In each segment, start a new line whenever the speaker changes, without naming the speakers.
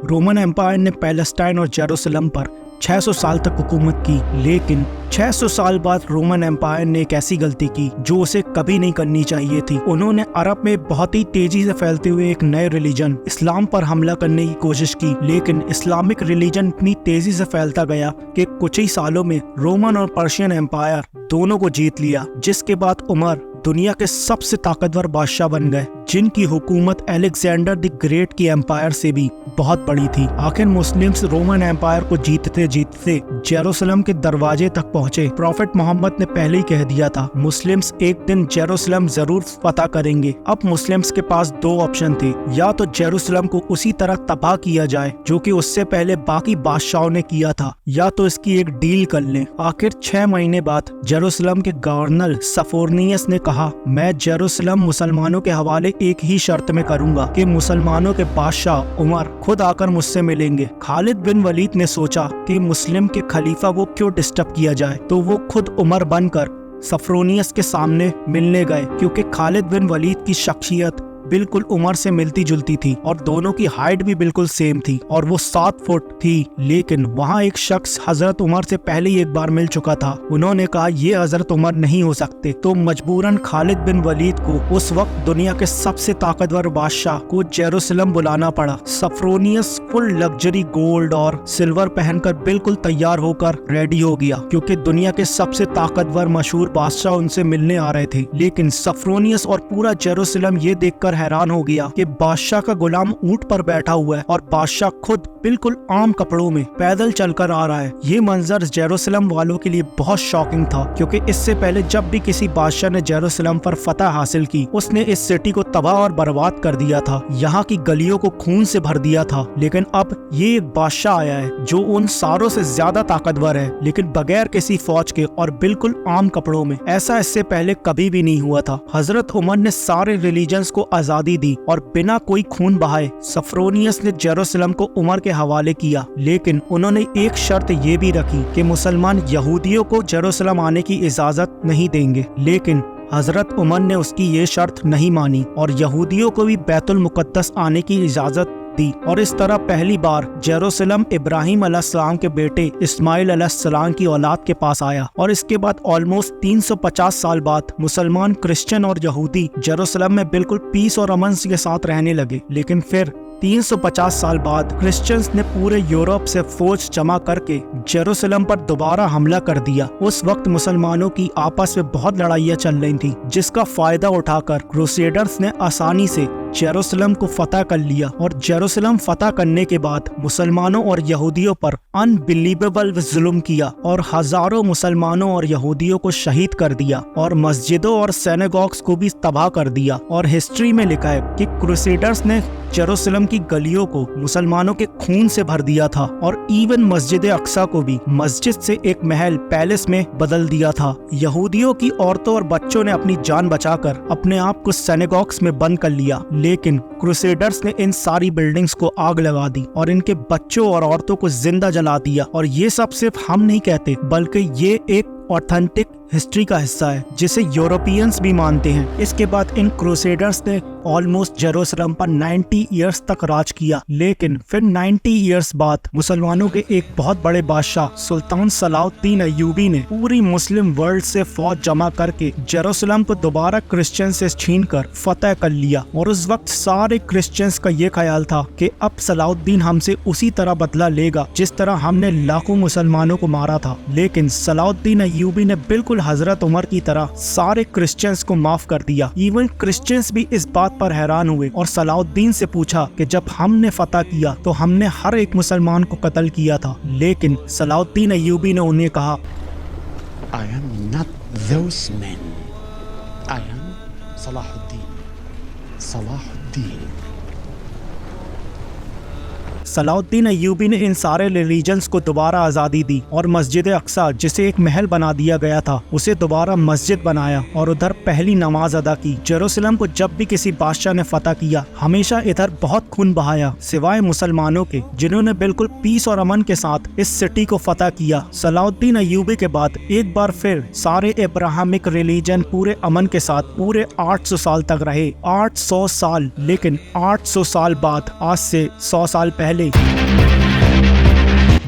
Roman empire ने Palestine और Jerusalem पर 600 साल तक हुकूमत की, लेकिन 600 साल बाद रोमन एम्पायर ने एक ऐसी गलती की जो उसे कभी नहीं करनी चाहिए थी। उन्होंने अरब में बहुत ही तेजी से फैलते हुए एक नए रिलीजन इस्लाम पर हमला करने की कोशिश की, लेकिन इस्लामिक रिलीजन इतनी तेजी से फैलता गया कि कुछ ही सालों में रोमन और पर्शियन एम्पायर दोनों को जीत लिया, जिसके बाद उमर दुनिया के सबसे ताकतवर बादशाह बन गए, जिनकी हुकूमत अलेक्जेंडर द ग्रेट की एम्पायर से भी बहुत बड़ी थी। आखिर मुस्लिम्स रोमन एम्पायर को जीतते जीतते जेरूसलम के दरवाजे तक पहुंचे। प्रॉफेट मोहम्मद ने पहले ही कह दिया था, मुस्लिम्स एक दिन जेरूसलम जरूर फतह करेंगे। अब मुस्लिम्स के पास दो ऑप्शन थे, या तो जेरूसलम को उसी तरह तबाह किया जाए जो कि उससे पहले बाकी बादशाहों ने किया था, या तो इसकी एक डील कर लें। आखिर 6 महीने बाद जेरूसलम के गवर्नर सफोरनियस ने कहा, मैं जेरूसलम मुसलमानों के हवाले एक ही शर्त में करूंगा कि मुसलमानों के बादशाह उमर खुद आकर मुझसे मिलेंगे। खालिद बिन वलीद ने सोचा कि मुस्लिम के खलीफा को क्यों डिस्टर्ब किया जाए, तो वो खुद उमर बनकर सफरोनियस के सामने मिलने गए, क्योंकि खालिद बिन वलीद की शख्सियत बिल्कुल उमर से मिलती जुलती थी और दोनों की हाइट भी बिल्कुल सेम थी और वो 7 फुट थी। लेकिन वहाँ एक शख्स हजरत उमर से पहले ही एक बार मिल चुका था। उन्होंने कहा ये हजरत उमर नहीं हो सकते, तो मजबूरन खालिद बिन वलीद को उस वक्त दुनिया के सबसे ताकतवर बादशाह को जेरूसलम बुलाना पड़ा। सफरोनियस फुल लग्जरी गोल्ड और सिल्वर पहनकर बिल्कुल तैयार होकर रेडी हो गया, क्योंकि दुनिया के सबसे ताकतवर मशहूर बादशाह उनसे मिलने आ रहे थे। लेकिन सफरोनियस और पूरा जेरूसलम ये देखकर हैरान हो गया कि बादशाह का गुलाम ऊंट पर बैठा हुआ है और बादशाह खुद बिल्कुल आम कपड़ों में पैदल चलकर आ रहा है। ये मंजर जेरूसलम वालों के लिए बहुत शॉकिंग था, क्योंकि इससे पहले जब भी किसी बादशाह ने जेरूसलम पर फतह हासिल की, उसने इस सिटी को तबाह और बर्बाद कर दिया था, यहाँ की गलियों को खून से भर दिया था। लेकिन अब ये एक बादशाह आया है जो उन सारों से ज्यादा ताकतवर है, लेकिन बगैर किसी फौज के और बिल्कुल आम कपड़ों में। ऐसा इससे पहले कभी भी नहीं हुआ था। हजरत उमर ने सारे रिलीजन्स को आजादी दी और बिना कोई खून बहाए सफरोनियस ने जेरूसलम को उमर के हवाले किया, लेकिन उन्होंने एक शर्त ये भी रखी कि मुसलमान यहूदियों को जेरूसलम आने की इजाजत नहीं देंगे। लेकिन हजरत उमर ने उसकी ये शर्त नहीं मानी और यहूदियों को भी बैतुल मुकद्दस आने की इजाजत दी, और इस तरह पहली बार जेरूसलम इब्राहिम अलैहिस्सलाम के बेटे इस्माइल अलैहिस्सलाम की औलाद के पास आया। और इसके बाद ऑलमोस्ट 350 साल बाद मुसलमान, क्रिश्चियन और यहूदी जेरूसलम में बिल्कुल पीस और अमन के साथ रहने लगे। लेकिन फिर 350 साल बाद क्रिश्चियंस ने पूरे यूरोप से फौज जमा करके जेरूसलम पर दोबारा हमला कर दिया। उस वक्त मुसलमानों की आपस में बहुत लड़ाइयाँ चल रही थी, जिसका फायदा उठाकर क्रूसेडर्स ने आसानी से जेरूसलम को फतह कर लिया। और जेरूसलम फतह करने के बाद मुसलमानों और यहूदियों पर अनबिलीवेबल जुल्म किया और हजारों मुसलमानों और यहूदियों को शहीद कर दिया और मस्जिदों और सिनेगॉग्स को भी तबाह कर दिया। और हिस्ट्री में लिखा है कि क्रूसेडर्स ने जेरूसलम की गलियों को मुसलमानों के खून से भर दिया था और इवन मस्जिद अक्सा को भी मस्जिद से एक महल पैलेस में बदल दिया था। यहूदियों की औरतों और बच्चों ने अपनी जान बचाकर अपने आप को सिनेगॉग्स में बंद कर लिया, लेकिन क्रूसेडर्स ने इन सारी बिल्डिंग्स को आग लगा दी और इनके बच्चों और औरतों को जिंदा जला दिया। और ये सब सिर्फ हम नहीं कहते, बल्कि ये एक ऑथेंटिक हिस्ट्री का हिस्सा है जिसे यूरोपियंस भी मानते हैं। इसके बाद इन क्रूसेडर्स ने ऑलमोस्ट जेरूसलम पर 90 इयर्स तक राज किया, लेकिन फिर 90 इयर्स बाद मुसलमानों के एक बहुत बड़े बादशाह सुल्तान सलाउद्दीन अय्यूबी ने पूरी मुस्लिम वर्ल्ड से फौज जमा करके जेरूसलम को दोबारा क्रिश्चियन से छीनकर फतह कर लिया। और उस वक्त सारे क्रिश्चियंस का ये ख्याल था कि अब सलाउद्दीन हमसे उसी तरह बदला लेगा जिस तरह हमने लाखों मुसलमानों को मारा था। लेकिन सलाउद्दीन अय्यूबी ने बिल्कुल हजरत उमर की तरह सारे क्रिश्चियंस को माफ कर दिया। इवन क्रिश्चियंस भी इस बात पर हैरान हुए और सलाउद्दीन से पूछा कि जब हमने फतह किया तो हमने हर एक मुसलमान को कत्ल किया था। लेकिन सलाउद्दीन अय्यूबी ने उन्हें कहा,
I am not those men. I am Salahuddin.
Salahuddin Ayyubi ने इन सारे रिलीजन्स को दोबारा आज़ादी दी और मस्जिद अक्सा, जिसे एक महल बना दिया गया था, उसे दोबारा मस्जिद बनाया और उधर पहली नमाज अदा की। जेरूसलम को जब भी किसी बादशाह ने फतह किया, हमेशा इधर बहुत खून बहाया, सिवाय मुसलमानों के, जिन्होंने बिल्कुल पीस और अमन के साथ इस सिटी को फतह किया। सलाउद्दीन अय्यूबी के बाद एक बार फिर सारे इब्राहिमिक रिलीजन पूरे अमन के साथ पूरे 800 साल तक रहे। 800 साल। लेकिन 800 साल बाद, आज से 100 साल पहले पहले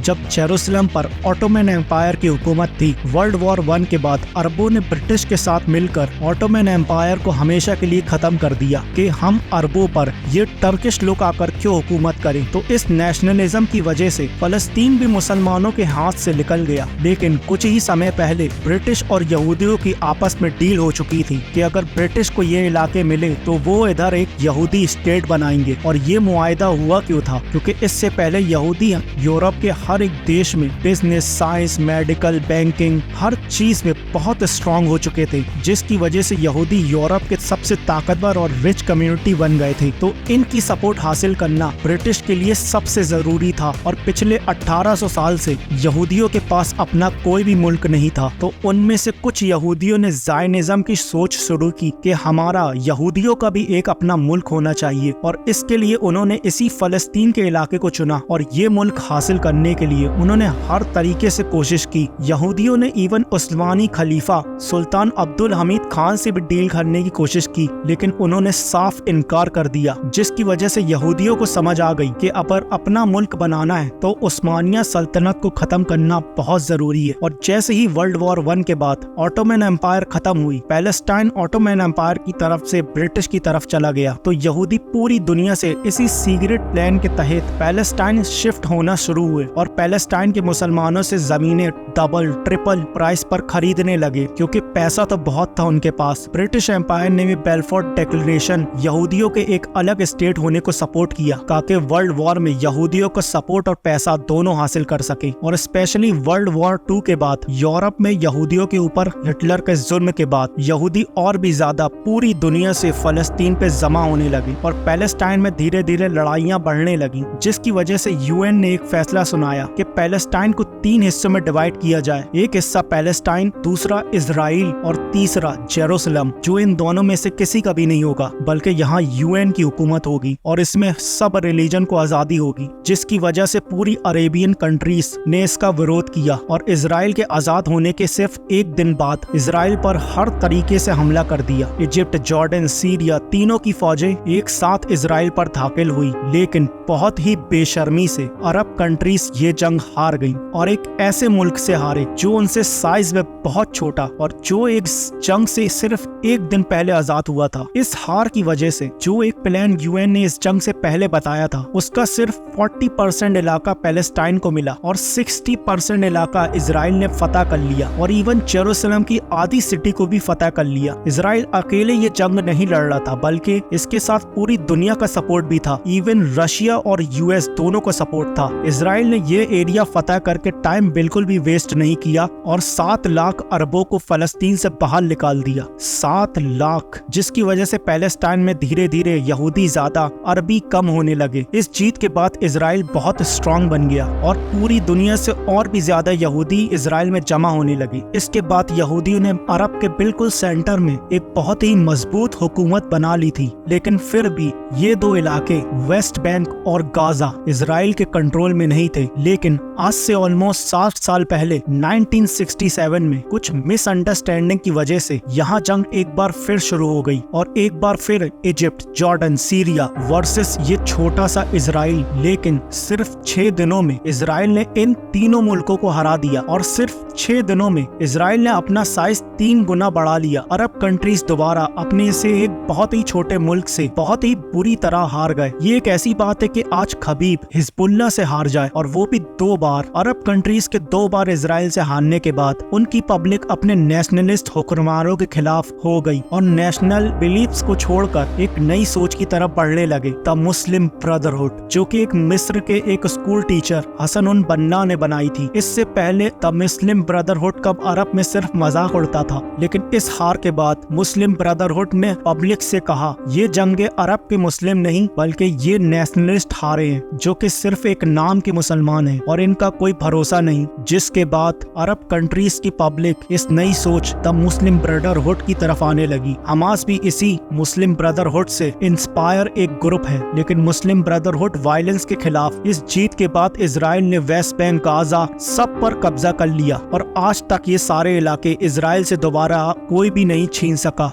जब जेरूसलम पर ऑटोमन एम्पायर की हुकूमत थी, वर्ल्ड वॉर 1 के बाद अरबों ने ब्रिटिश के साथ मिलकर ऑटोमन एम्पायर को हमेशा के लिए खत्म कर दिया कि हम अरबों पर ये टर्किश लोग आकर क्यों हुकूमत करें। तो इस नेशनलिज्म की वजह से फलस्तीन भी मुसलमानों के हाथ से निकल गया। लेकिन कुछ ही समय पहले ब्रिटिश और यहूदियों की आपस में डील हो चुकी थी कि अगर ब्रिटिश को ये इलाके मिले तो वो इधर एक यहूदी स्टेट बनाएंगे। और ये मुआहदा हुआ क्यों था? क्योंकि इससे पहले यहूदी यूरोप के हर एक देश में बिजनेस, साइंस, मेडिकल, बैंकिंग, हर चीज में बहुत स्ट्रांग हो चुके थे, जिसकी वजह से यहूदी यूरोप के सबसे ताकतवर और रिच कम्युनिटी बन गए थे। तो इनकी सपोर्ट हासिल करना ब्रिटिश के लिए सबसे जरूरी था। और पिछले 1800 साल से यहूदियों के पास अपना कोई भी मुल्क नहीं था। तो उनमें से कुछ यहूदियों ने ज़ायनिज़्म की सोच शुरू की कि हमारा यहूदियों का भी एक अपना मुल्क होना चाहिए। और इसके लिए उन्होंने इसी फलस्तीन के इलाके को चुना। और ये मुल्क हासिल करने के लिए उन्होंने हर तरीके से कोशिश की। यहूदियों ने इवन उस्मानी खलीफा सुल्तान अब्दुल हमीद खान से भी डील करने की कोशिश की, लेकिन उन्होंने साफ इनकार कर दिया, जिसकी वजह से यहूदियों को समझ आ गई कि अगर अपना मुल्क बनाना है तो उस्मानिया सल्तनत को खत्म करना बहुत जरूरी है। और जैसे ही वर्ल्ड वॉर 1 के बाद ऑटोमन एम्पायर खत्म हुई, पैलेस्टाइन ऑटोमन एम्पायर की तरफ से ब्रिटिश की तरफ चला गया, तो यहूदी पूरी दुनिया से इसी सीक्रेट प्लान के तहत पैलेस्टाइन शिफ्ट होना शुरू हुए और पैलेस्टाइन के मुसलमानों से जमीनें डबल ट्रिपल प्राइस पर खरीदने लगे, क्योंकि पैसा तो बहुत था उनके पास। ब्रिटिश एम्पायर ने भी बेलफोर्ड डिक्लेरेशन यहूदियों के एक अलग स्टेट होने को सपोर्ट किया, ताकि वर्ल्ड वॉर में यहूदियों को सपोर्ट और पैसा दोनों हासिल कर सके। और स्पेशली वर्ल्ड वॉर 2 के बाद यूरोप में यहूदियों के ऊपर हिटलर के जुल्म के बाद यहूदी और भी ज्यादा पूरी दुनिया से फलस्तीन पे जमा होने लगे और पैलेस्टाइन में धीरे धीरे लड़ाइयाँ बढ़ने लगी, जिसकी वजह से यूएन ने एक फैसला सुनाया कि पैलेस्टाइन को 3 हिस्सों में डिवाइड किया जाए। एक हिस्सा पैलेस्टाइन, दूसरा इजराइल और तीसरा जेरूसलम, जो इन दोनों में से किसी का भी नहीं होगा, बल्कि यहाँ यूएन की हुकूमत होगी और इसमें सब रिलीजन को आजादी होगी। जिसकी वजह से पूरी अरेबियन कंट्रीज ने इसका विरोध किया और इजराइल के आजाद होने के सिर्फ एक दिन बाद इजराइल पर हर तरीके से हमला कर दिया। इजिप्ट, जॉर्डन, सीरिया, तीनों की फौजें एक साथ इजराइल पर दाखिल हुई, लेकिन बहुत ही बेशर्मी से अरब कंट्रीज ये जंग हार गई और एक ऐसे मुल्क से हारे जो उनसे साइज में बहुत छोटा और जो एक जंग से सिर्फ एक दिन पहले आजाद हुआ था। इस हार की वजह से जो एक प्लान यूएन ने इस जंग से पहले बताया था, उसका सिर्फ 40% इलाका पैलेस्टाइन को मिला और 60% इलाका इजराइल ने फतह कर लिया और इवन जेरूसलम की आधी सिटी को भी फतह कर लिया। इजराइल अकेले ये जंग नहीं लड़ रहा था, बल्कि इसके साथ पूरी दुनिया का सपोर्ट भी था। इवन रशिया और यूएस दोनों को सपोर्ट था। इजराइल ने ये एरिया फतह करके टाइम बिल्कुल भी वेस्ट नहीं किया और 7 लाख अरबों को फलस्तीन से बाहर निकाल दिया। 7 लाख, जिसकी वजह से पैलेस्टाइन में धीरे धीरे यहूदी ज्यादा, अरबी कम होने लगे। इस जीत के बाद इजराइल बहुत स्ट्रांग बन गया और पूरी दुनिया से और भी ज्यादा यहूदी इजराइल में जमा होने लगे। इसके बाद यहूदियों ने अरब के बिल्कुल सेंटर में एक बहुत ही मजबूत हुकूमत बना ली थी। लेकिन फिर भी ये 2 इलाके वेस्ट बैंक और गाजा इजराइल के कंट्रोल में नहीं थे। लेकिन आज से ऑलमोस्ट 60 साल पहले 1967 में कुछ मिसअंडरस्टैंडिंग की वजह से यहाँ जंग एक बार फिर शुरू हो गई और एक बार फिर इजिप्ट, जॉर्डन, सीरिया वर्सेस ये छोटा सा इजराइल। लेकिन सिर्फ 6 दिनों में इजराइल ने इन तीनों मुल्कों को हरा दिया और सिर्फ 6 दिनों में इजराइल ने अपना साइज 3 गुना बढ़ा लिया। अरब कंट्रीज दोबारा अपने से एक बहुत ही छोटे मुल्क से बहुत ही बुरी तरह हार गए। ये एक ऐसी बात है कि आज खबीब हिजबुल्लाह से हार जाए और वो भी 2 बार। अरब कंट्रीज के 2 बार इजराइल से हारने के बाद उनकी पब्लिक अपने नेशनलिस्ट हुक्मरानों के खिलाफ हो गई और नेशनल बिलीफ्स को छोड़कर एक नई सोच की तरफ बढ़ने लगे। द मुस्लिम ब्रदरहुड, जो कि एक मिस्र के एक स्कूल टीचर हसन उन बन्ना ने बनाई थी। इससे पहले द मुस्लिम ब्रदरहुड का अरब में सिर्फ मजाक उड़ता था, लेकिन इस हार के बाद मुस्लिम ब्रदरहुड ने पब्लिक से कहा ये जंगे अरब के मुस्लिम नहीं बल्कि ये नेशनलिस्ट हारे हैं, जो कि सिर्फ एक नाम के मुसलमान हैं और इनका कोई भरोसा नहीं। जिसके बाद अरब कंट्रीज की पब्लिक इस नई सोच द मुस्लिम ब्रदरहुड की तरफ आने लगी। हमास भी इसी मुस्लिम ब्रदरहुड से इंस्पायर एक ग्रुप है, लेकिन मुस्लिम ब्रदरहुड वायलेंस के खिलाफ। इस जीत के बाद इजराइल ने वेस्ट बैंक, गाजा सब पर कब्जा कर लिया और आज तक ये सारे इलाके इजराइल से दोबारा कोई भी नहीं छीन सका।